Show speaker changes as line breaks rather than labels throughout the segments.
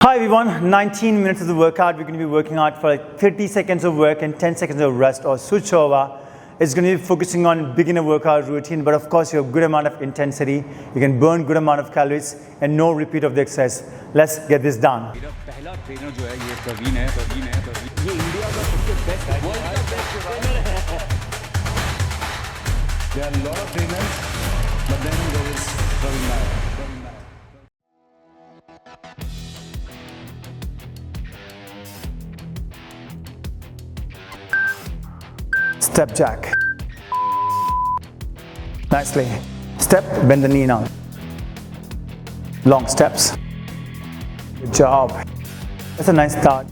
Hi everyone, 19 minutes of the workout. We're going to be working out for like 30 seconds of work and 10 seconds of rest or switchover. It's going to be focusing on beginner workout routine, but of course you have good amount of intensity. You can burn good amount of calories and no repeat of the exercise. Let's get this done.
मेरा पहला trainer जो है ये प्रवीण है ये India का सबसे best world का बेस्ट ट्रेनर है. There are a lot of trainers, but then there is Praveen Nair.
Step jack. Nicely. Step, bend the knee now. Long steps. Good job. That's a nice start.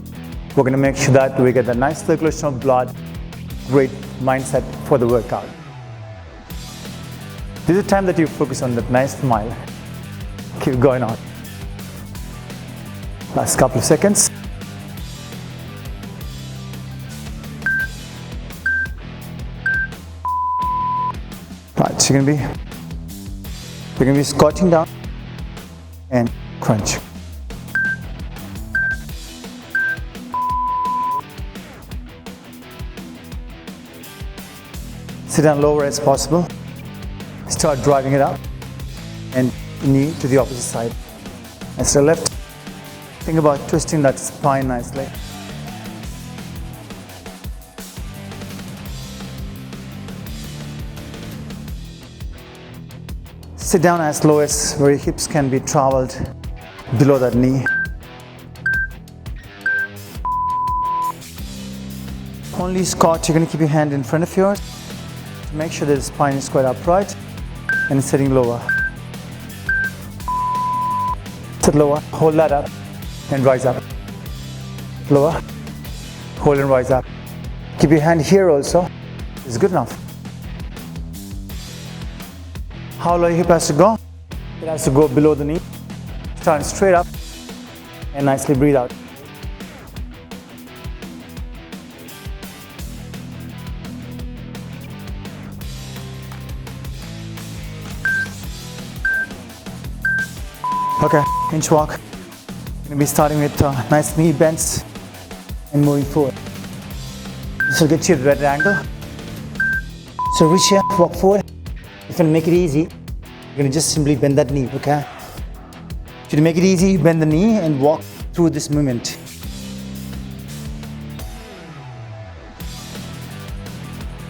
We're going to make sure that we get a nice circulation of blood. Great mindset for the workout. This is the time that you focus on that nice smile. Keep going on. Last couple of seconds. Right, so you're gonna be squatting down and crunch. Sit down lower as possible. Start driving it up and knee to the opposite side. And to the left. Think about twisting that spine nicely. Sit down as low as where your hips can be traveled below that knee. Only squat, you're going to keep your hand in front of yours to make sure that the spine is quite upright and sitting lower. Sit lower, hold that up and rise up. Lower, hold and rise up. Keep your hand here also, it's good enough. How low your hip has to go? It has to go below the knee. Stand straight up and nicely breathe out. Okay, inch walk. We're going to be starting with nice knee bends and moving forward. This will get you the right angle. So reach here, walk forward. If you make it easy, you're going to just simply bend that knee, okay? To make it easy, bend the knee and walk through this movement.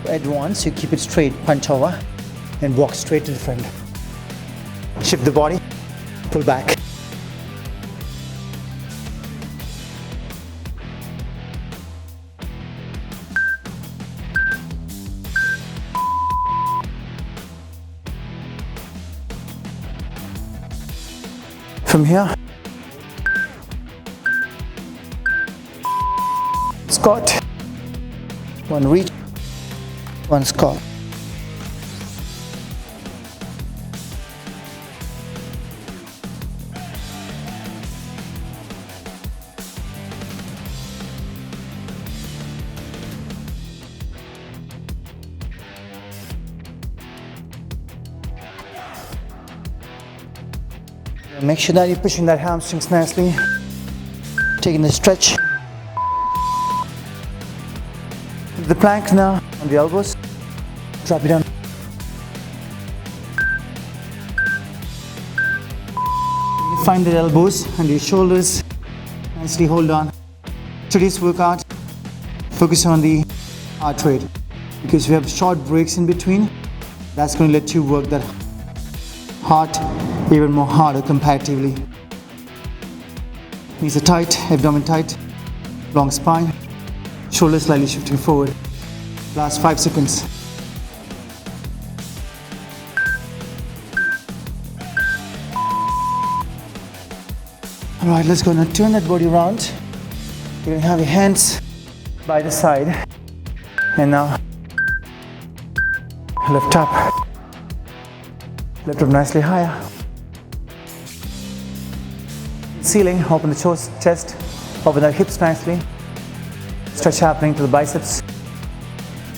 At once, you keep it straight, punch over, and walk straight to the front. Shift the body, pull back. From here, squat, one reach, one squat. Make sure that you're pushing that hamstrings nicely, taking the stretch. The plank now on the elbows, drop it down. You find the elbows and your shoulders, nicely hold on. Today's workout, focus on the heart rate because we have short breaks in between. That's going to let you work that heart even more harder comparatively. Knees are tight, abdomen tight, long spine, shoulders slightly shifting forward. Last 5 seconds. Alright, let's go now. Turn that body around. You're going to have your hands by the side. And now lift up. Lift up nicely higher. Ceiling, open the chest, open the hips nicely. Stretch happening to the biceps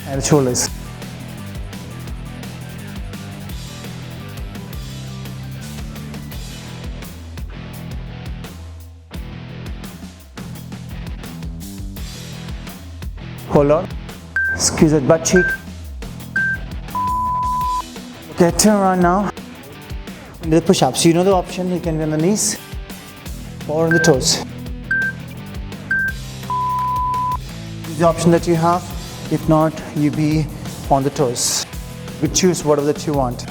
and the shoulders. Hold on. Squeeze that butt cheek. Okay, turn around now. And do the push-ups. You know the option. You can be on the knees or on the toes. This is the option that you have. If not, you be on the toes. You choose whatever that you want.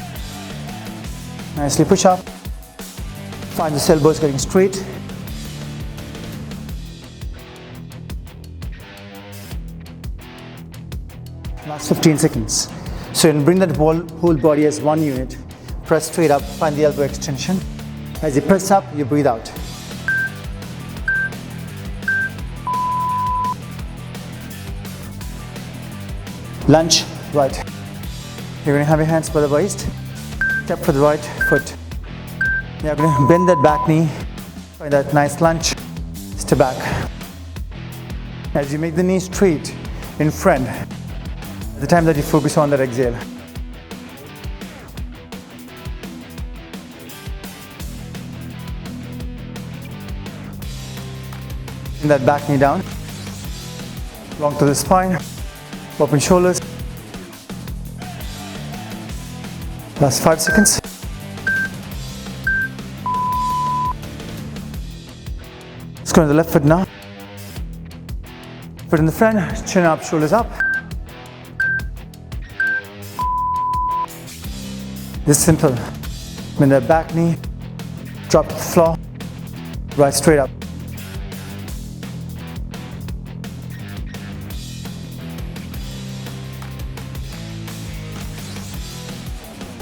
Nicely push up. Find the elbows getting straight. Last 15 seconds. So you'll bring that whole body as one unit. Press straight up, find the elbow extension. As you press up, you breathe out. Lunge, right. You're going to have your hands by the waist. Step for the right foot. You're going to bend that back knee. Find that nice lunge. Step back. As you make the knee straight in front, at the time that you focus on that exhale. Bring that back knee down. Long to the spine. Open shoulders. Last 5 seconds. Let's go to the left foot now. Foot in the front, chin up, shoulders up. This is simple. Bend that back knee, drop to the floor, right straight up.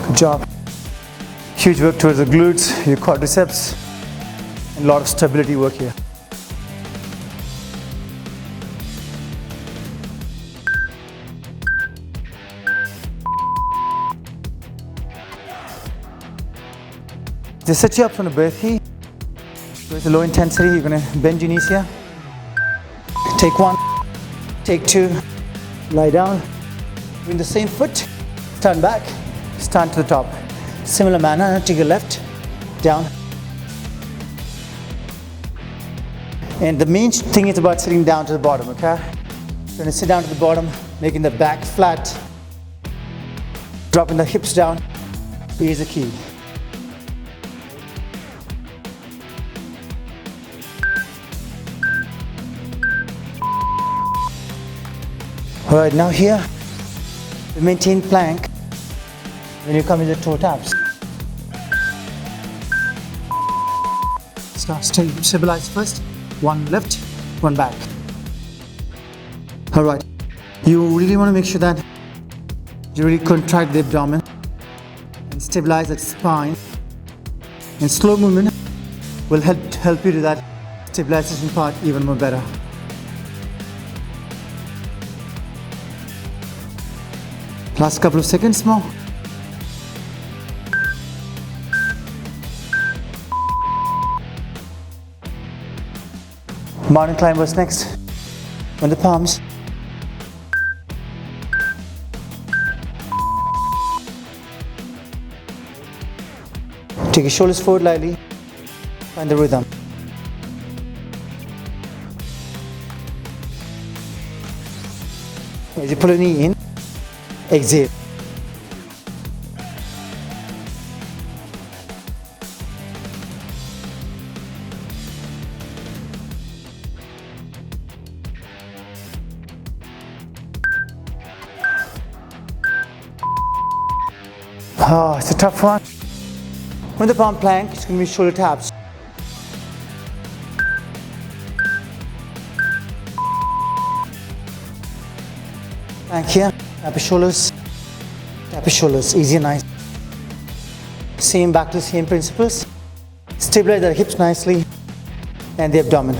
Good job. Huge work towards the glutes, your quadriceps, and a lot of stability work here. Just set you up on a breath here. With a low intensity, you're going to bend your knees here. Take one, take two, lie down. Bring the same foot, stand back, stand to the top. Similar manner, take your left, down. And the main thing is about sitting down to the bottom, okay? You're going to sit down to the bottom, making the back flat. Dropping the hips down is the key. Alright, now here, we maintain plank when you come into toe taps. Stabilize first, one left, one back. Alright, you really want to make sure that you really contract the abdomen and stabilize that spine. And slow movement will help you do that stabilization part even more better. Last couple of seconds more. Mountain climbers next. On the palms. Take your shoulders forward lightly. Find the rhythm. As you pull a knee in, exhale. Oh, it's a tough one. On the palm plank, it's going to be shoulder taps. Plank here, tap your shoulders, easy and nice. Same, back to the same principles. Stabilize the hips nicely and the abdomen.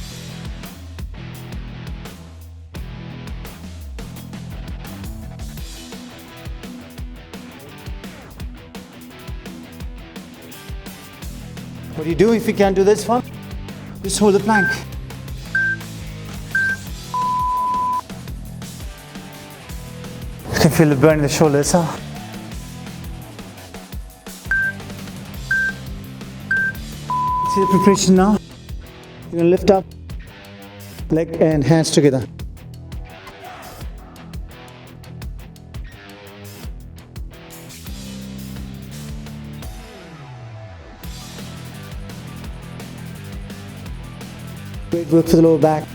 What do you do if you can't do this one? Just hold the plank. You can feel the burn in the shoulders, huh? See the preparation now? You're going to lift up, leg and hands together. Great work for the lower back.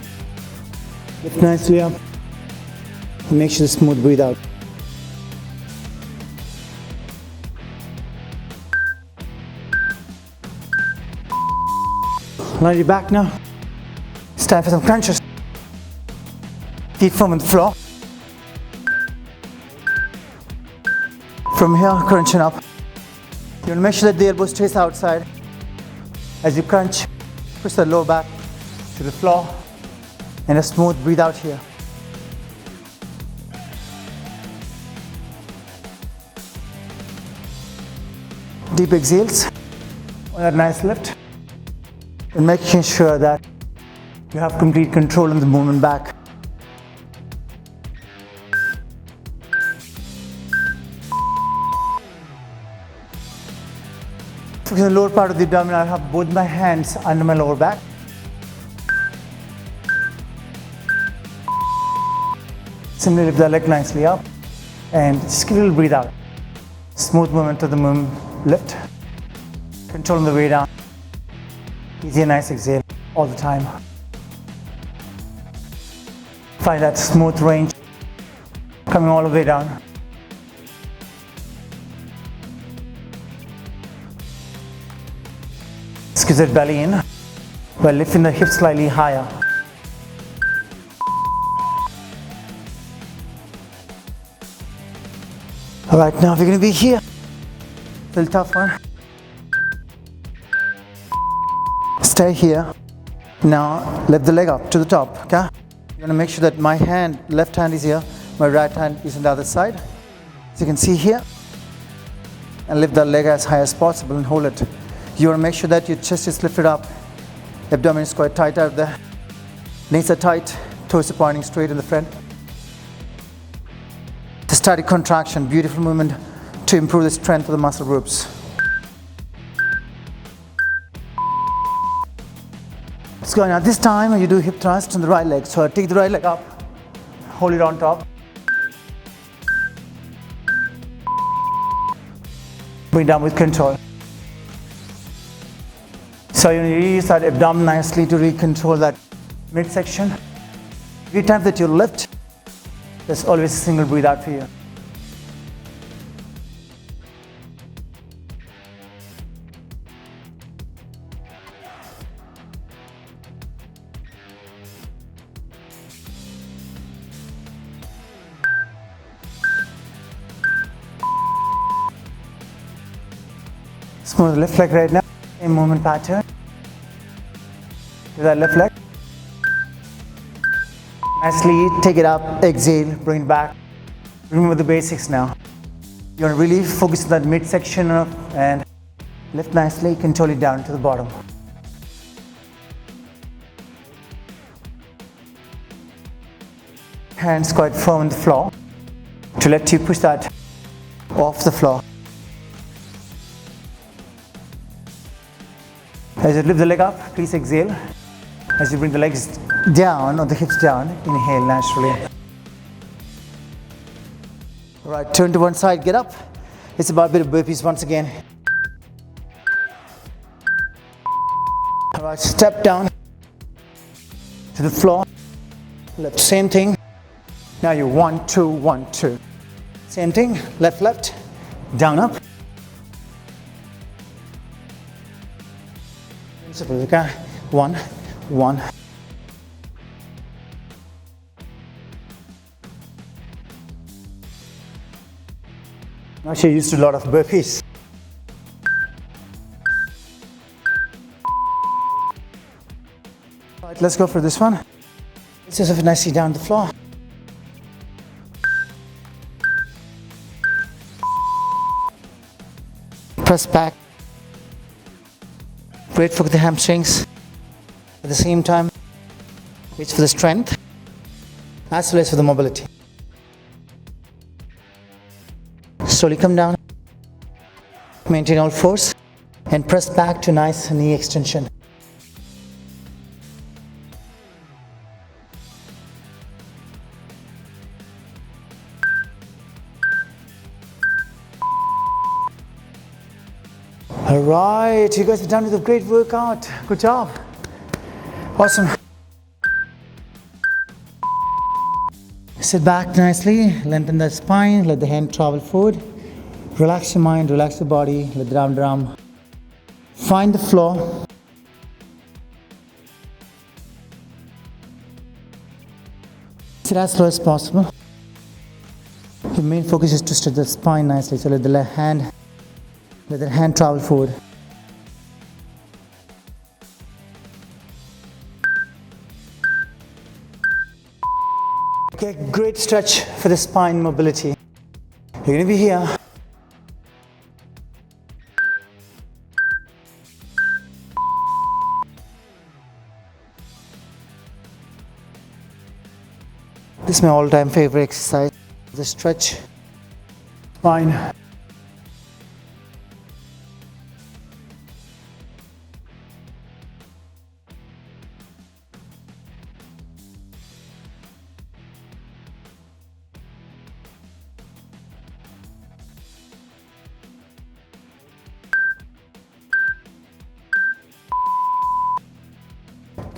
Lift nicely up. And make sure the smooth breathe out. Lie your back now. It's time for some crunches. Feet firm on the floor. From here, crunching up. You want to make sure that the elbow stays outside. As you crunch, push the lower back to the floor and a smooth breathe out here. Deep exhales on that nice lift. And making sure that you have complete control on the movement back. Focus on the lower part of the abdomen. I have both my hands under my lower back. Simply lift the leg nicely up and just give a little breathe out. Smooth movement to the lift. Control on the way down. Easy and nice exhale all the time. Find that smooth range coming all the way down. Squeeze that belly in while lifting the hips slightly higher. Alright, now we're going to be here. A little tough one. Stay here. Now lift the leg up to the top, okay? I'm going to make sure that my left hand is here, my right hand is on the other side. As you can see here. And lift the leg as high as possible and hold it. You want to make sure that your chest is lifted up. Abdomen is quite tight out there. Knees are tight, toes are pointing straight in the front. The static contraction, beautiful movement to improve the strength of the muscle groups. Let's go now. This time you do hip thrust on the right leg. So take the right leg up, hold it on top. Bring down with control. So you use that abdomen nicely to recontrol that midsection. Every time that you lift, there's always a single breathe out for you. Smooth the left leg right now. Same movement pattern. Do that left leg. Nicely take it up, exhale, bring it back. Remember the basics now. You want to really focus on that midsection and lift nicely, control it down to the bottom. Hands quite firm on the floor to let you push that off the floor. As you lift the leg up, please exhale. As you bring the legs down or the hips down, inhale naturally. All right, turn to one side, get up. It's about a bit of burpees once again. All right, step down to the floor. Left, same thing. Now you 1, 2, 1, 2. Same thing, left, left, down, up. Okay, 1, 1. Now she used a lot of burpees. All right, let's go for this one. Let's just nicely down the floor. Press back. Great for the hamstrings. At the same time, it's for the strength as well as for the mobility. Slowly come down, maintain all fours, and press back to nice knee extension. All right, you guys are done with a great workout. Good job. Awesome. Sit back nicely, lengthen the spine, let the hand travel forward. Relax your mind, relax your body, let the arm find the floor. Sit as slow as possible. Your main focus is to stretch the spine nicely, so let the hand travel forward. Okay, great stretch for the spine mobility. You're going to be here. This is my all-time favorite exercise, the stretch. Spine.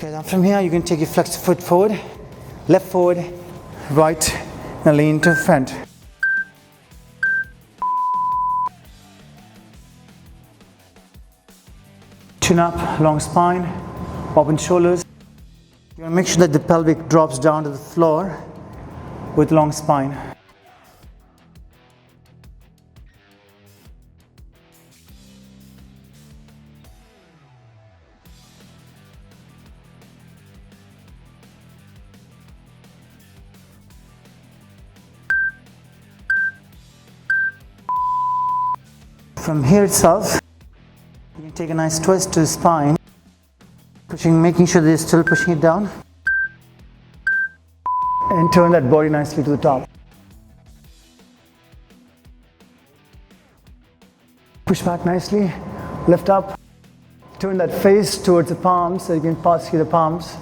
Okay, now from here you can take your flexed foot forward, left forward, right, and lean to the front. Chin up, long spine, open shoulders. You want to make sure that the pelvic drops down to the floor with long spine. From here itself, you can take a nice twist to the spine, making sure that you're still pushing it down, and turn that body nicely to the top. Push back nicely, lift up, turn that face towards the palms so you can pass through the palms,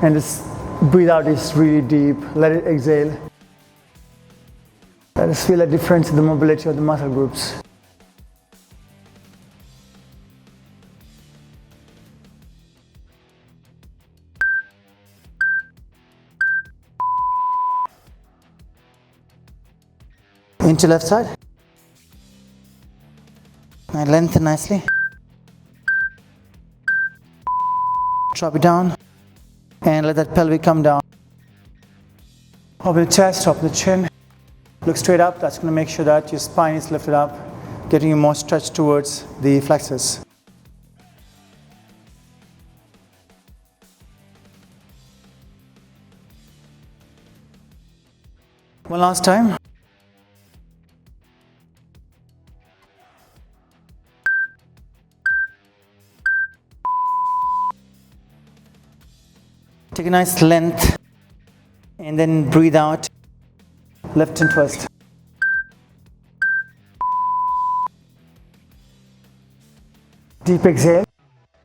and just breathe out is really deep. Let it exhale. Let us feel a difference in the mobility of the muscle groups. Into left side. And lengthen nicely. Drop it down. And let that pelvic come down. Open the chest, open the chin. Look straight up. That's going to make sure that your spine is lifted up, getting you more stretch towards the flexors. One last time. Take a nice length and then breathe out, lift and twist. Deep exhale,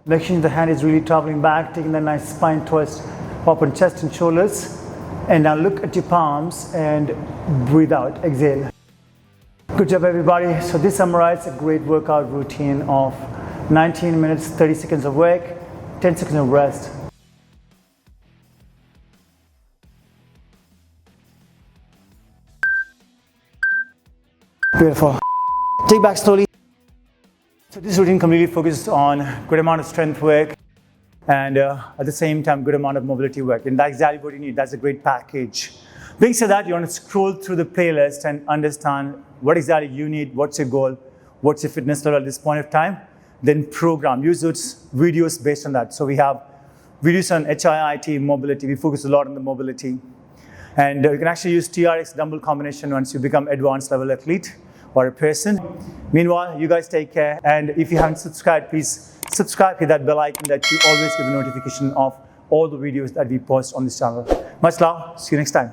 making sure the hand is really traveling back, taking that nice spine twist, open chest and shoulders, and now look at your palms and breathe out, exhale. Good job everybody. So this summarizes a great workout routine of 19 minutes, 30 seconds of work, 10 seconds of rest. Beautiful. Take back slowly. So this routine completely focuses on good amount of strength work and at the same time good amount of mobility work, and that's exactly what you need. That's a great package. Being said that, you want to scroll through the playlist and understand what exactly you need, what's your goal, what's your fitness level at this point of time, then program. Use those videos based on that. So we have videos on HIIT, mobility. We focus a lot on the mobility. And you can actually use TRX dumbbell combination once you become advanced level athlete or a person. Meanwhile, you guys take care. And if you haven't subscribed, please subscribe, hit that bell icon that you always get the notification of all the videos that we post on this channel. Much love. See you next time.